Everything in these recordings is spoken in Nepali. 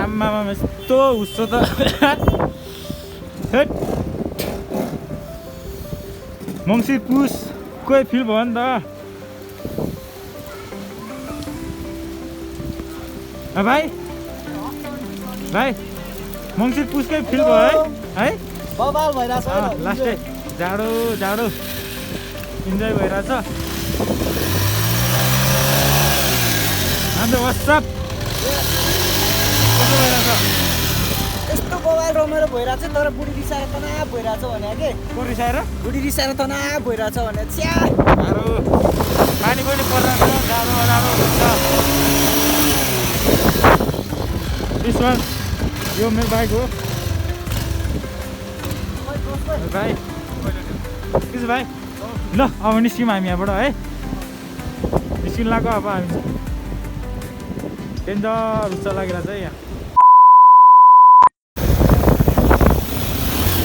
आम्मामा यस्तो हुस्सो त मङ्सिर पुस कोही फिल भयो नि त भाइ भाइ मङ्सिर पुसकै फिल भयो है बबाल भइरहेछ लास्टै जाडो जाडो इन्जोय भइरहेछ हाम्रो वाट्सएप कस्तो भइरहेछ यस्तो बबाल रमाइलो भइरहेछ तर बुढी रिसाएर तनाव भइरहेछ भने के को रिसाएर बुढी रिसाएर तनाव भइरहेछ भने च्या साह्रो पानी पनि परिरहेछ जाडो जाडो हुन्छ विश्वास यो मेरो बाइक हो भाइ के छ भाइ ल अब निस्क्यौँ हामी यहाँबाट है निस्किनु लाग्यो अब हामी डेन्जर उच्च लागिरहेछ है यहाँ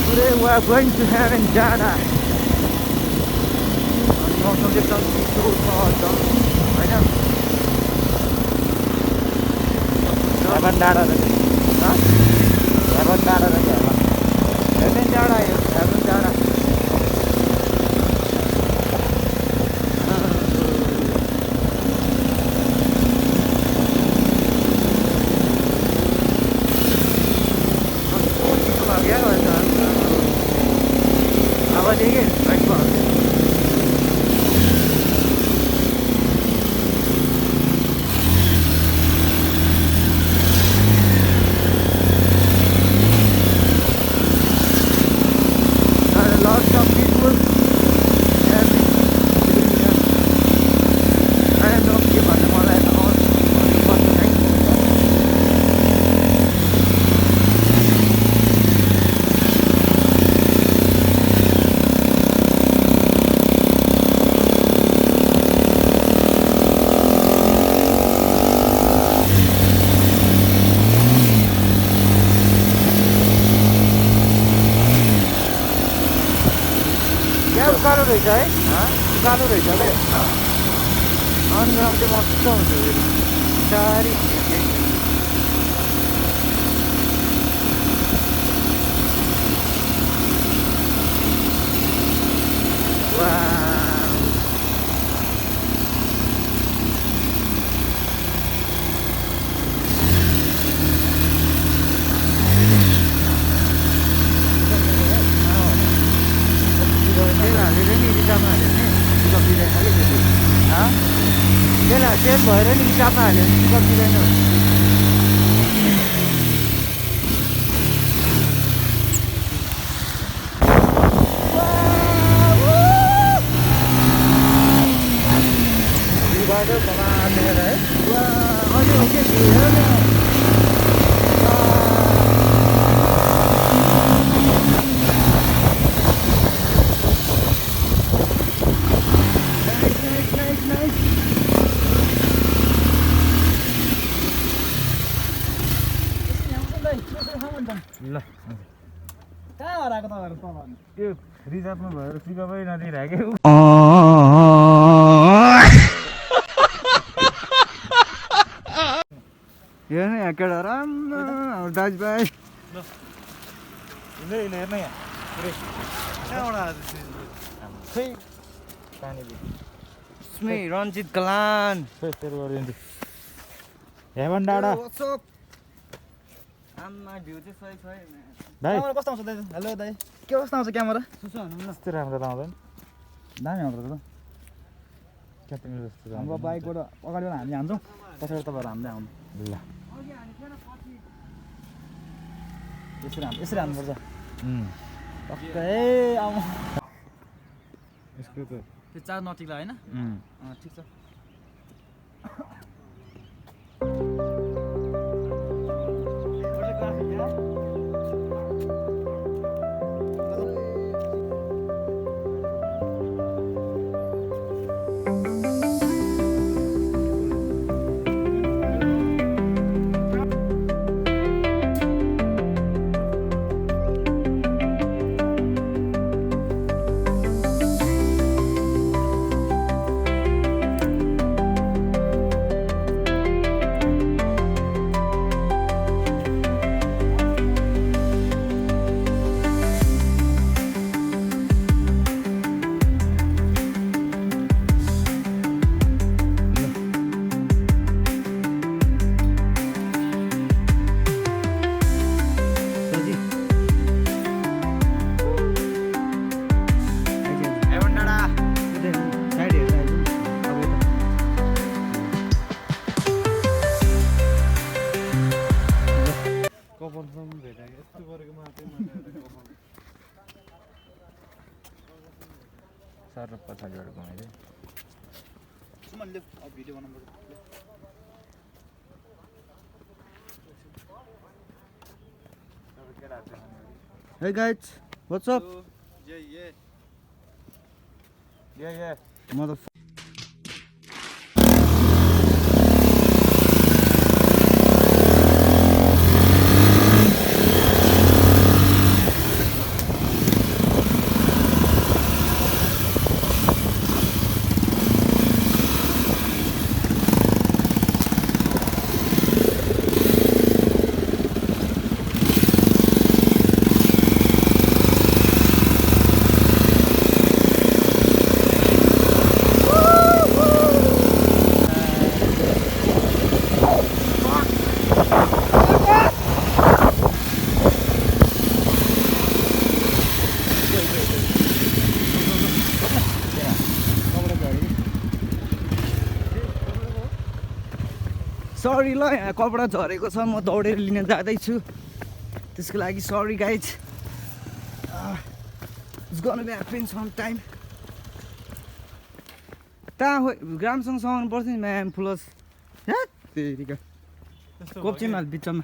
Today we are going to have Jana. मौसम एकदम चिसो छ होइन हेभन डाँडा रहेछ हेभन डाँडा रहेछ हेभन डाँडा यो हेभन डाँडा उकालो रहेछ है उकालो रहेछ है अनि चाहिँ मस्त हुन्छ सारी चेन्ज भएर नि हिसाबमा हाल्यो भने पिकअप दिँदैन ल कहाँ हराएको तपाईँहरू तल त्यो रिजर्भमा भएर पिकअपै नदिइराख्यो हेर्नु यहाँ केटा राम्रो दाजुभाइ हिँड्दै हेर्नु यहाँ खै पानी रञ्जित गलान हेभन डाँडा आमा भ्यू चाहिँ सही छ है भाइ क्यामेरा कस्तो आउँछ दाइ हेलो दाइ के कस्तो आउँछ क्यामेरा यस्तो राम्रो त आउँदैन दामी आउँछ त क्याप्टन जस्तो हाम्रो बाइकबाट अगाडिबाट हामी हान्छौँ पछाडि तपाईँहरू हान्दै आउनु ल यसरी हान्नुपर्छ टक्कै आउनु यसको त त्यो चार्ज नटिक्ला होइन ठिक छ वर्षसम्म भेटाएको यस्तो गरेको मात्रै मानेर सर र पछाडिबाट घुमाइदियो सुमनले भिडियो बनाउनु Hey guys, what's up? Yeah. Motherfucker. Sorry ल यहाँ कपडा झरेको छ म दौडेर लिन जाँदैछु त्यसको लागि sorry guys it's gonna be happen some time ग्रामसँग समाउनु पर्छ नि म्याम प्लस तेरिका कोप्चेमा बिचमा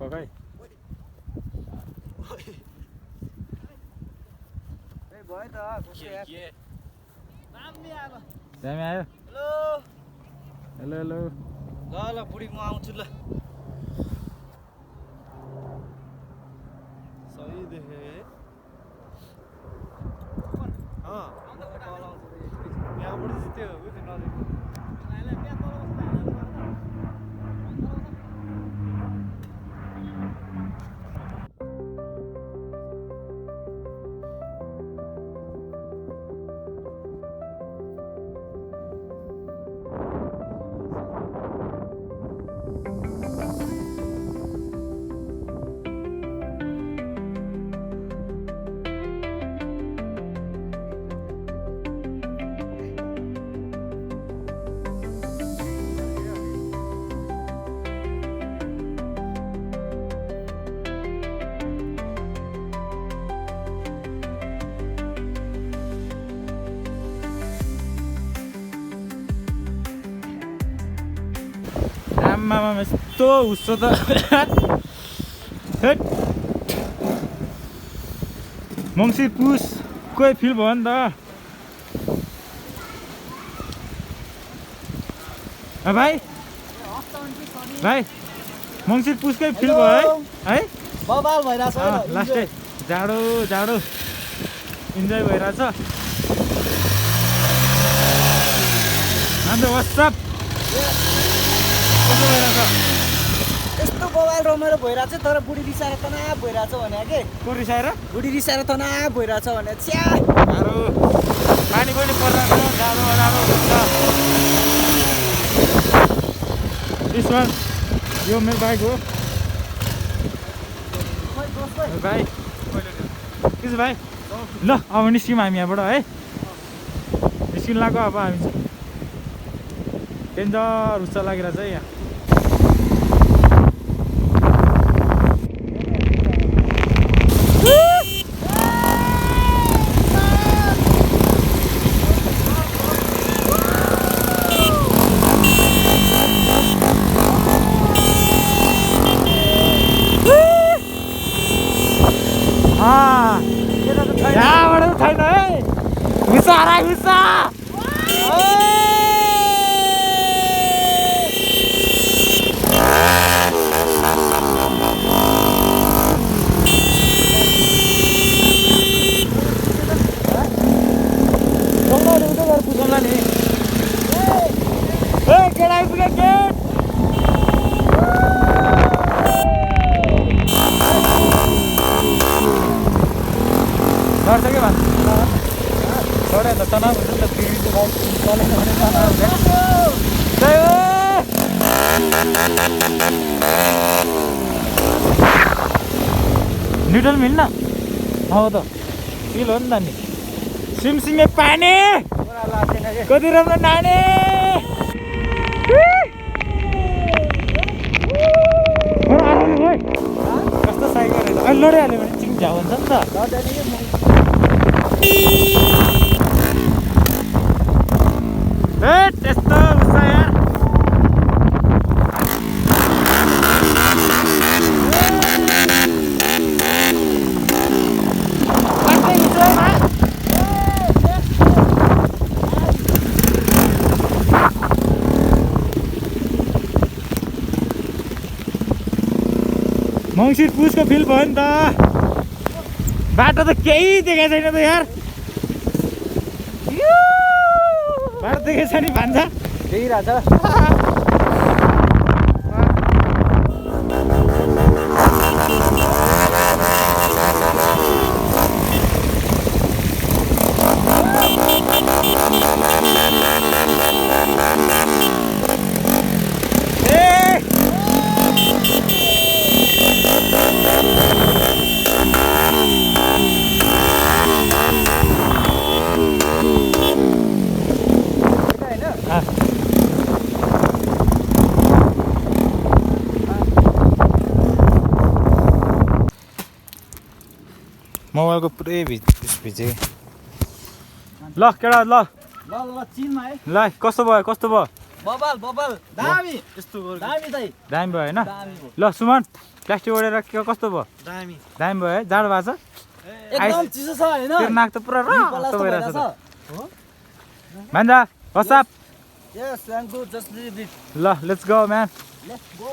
पकाइ भयो त दामी आयो हेलो ल ल बुढी म आउँछु ल सही देखे यहाँबाट चाहिँ त्यो नजिक आमामा यस्तो हुस्सो त मङ्सिर पुस कोही फिल भयो नि त भाइ मङ्सिर पुसकै फिल भयो है बबाल भइरहेछ लास्टै जाडो इन्जोय भइरहेछ हाम्रो वाट्सएप यस्तो बबाल रमाइलो भइरहेछ तर बुढी रिसाएर तनाव भइरहेछ भने के को रिसाएर बुढी रिसाएर तनाव भइरहेछ भने च्या गाह्रो पानी पनि परिरहेको जाडो हुन्छ विश्वास यो मेरो बाइक हो भाइ के छ भाइ ल अब निस्क्यौँ हामी यहाँबाट है निस्किनु लाग्यो अब हामी चाहिँ डेन्जर हुस्स लागिरहेछ है यहाँ यहाँबाट छैन है घुसा घुसा लड्छ के भन्छ लड्यो त तनाव हुन्छ नि त बिग्रिन्छ भाइ चलेन भने तनाव हुन्छ न्युट्रल मिल्न हो त फिल हो नि त नि सिमसिमे पानी कति राम्रो नानी कस्तो साइकल अहिले लडिहाल्यो भने चिङ झ्याउ हुन्छ नि त ए त्यस्तो हुन्छ यार मङ्सिर पुसको फिल भयो नि त बाटो त केही देखाएको छैन त यार बाटो देखेको छ नि भान्जा देखिरहेछ मोबाइलको पुरै भिजे ल केटा ल ल ल चिनमा है ल कस्तो भयो बबल बबल दामी यस्तो गरेको दामी दाइ दामी भयो होइन दामी भयो ल सुमन प्लास्टिक ओढेर के कस्तो भयो दामी दामी भयो है जाडो भएको छ एकदम चिसो छ हैन तेरो नाक त पुरा निकोलास रक्तो त भइरहेको छ भइरहेछ। त भान्जा WhatsApp Yes, I'm good. Just leave it. ल let's go man Let's go.